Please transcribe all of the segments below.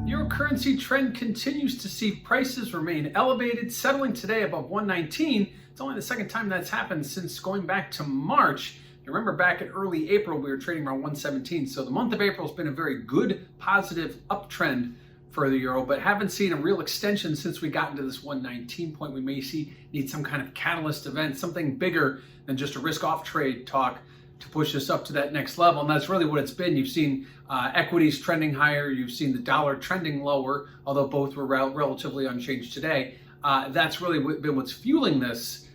Euro currency trend continues to see prices remain elevated, settling today above 119. It's only the second time that's happened since going back to March. You remember back in early April, we were trading around 117. So the month of April has been a very good, positive uptrend for the euro, but haven't seen a real extension since we got into this 119 point. We may need some kind of catalyst event, something bigger than just a risk-off trade talk to push us up to that next level. And that's really what it's been. You've seen equities trending higher. You've seen the dollar trending lower, although both were relatively unchanged today. That's really been what's fueling this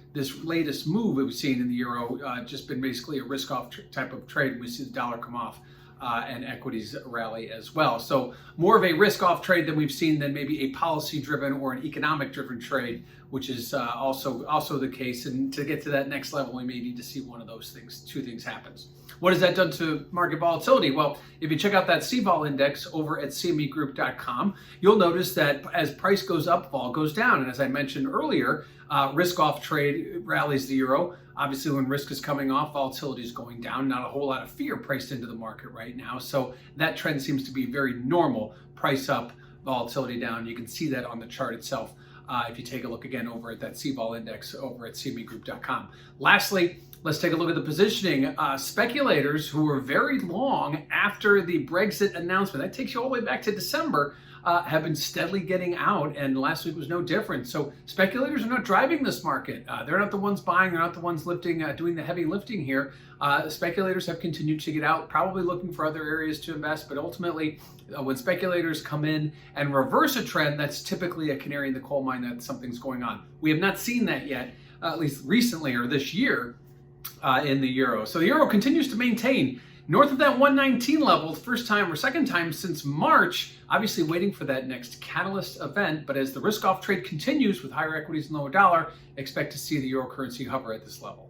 latest move we've seen in the euro. Just been basically a risk-off type of trade. We see the dollar come off and equities rally as well. So more of a risk-off trade than we've seen than maybe a policy-driven or an economic-driven trade, which is also the case. And to get to that next level, we may need to see one of those things, two things happens. What has that done to market volatility? Well, if you check out that CVOL index over at cmegroup.com, you'll notice that as price goes up, vol goes down. And as I mentioned earlier, risk-off trade rallies the euro. Obviously, when risk is coming off, volatility is going down. Not a whole lot of fear priced into the market right now. So that trend seems to be very normal. Price up, volatility down. You can see that on the chart itself if you take a look again over at that CVOL index over at cmegroup.com. Lastly, let's take a look at the positioning. Speculators who were very long after the Brexit announcement, that takes you all the way back to December, have been steadily getting out, and last week was no different. So speculators are not driving this market. They're not the ones buying. They're not the ones doing the heavy lifting here. Speculators have continued to get out, probably looking for other areas to invest. But ultimately, when speculators come in and reverse a trend, that's typically a canary in the coal mine that something's going on. We have not seen that yet, at least recently or this year, in the euro. So the euro continues to maintain north of that 119 level, first time or second time since March, obviously waiting for that next catalyst event. But as the risk-off trade continues with higher equities and lower dollar, expect to see the euro currency hover at this level.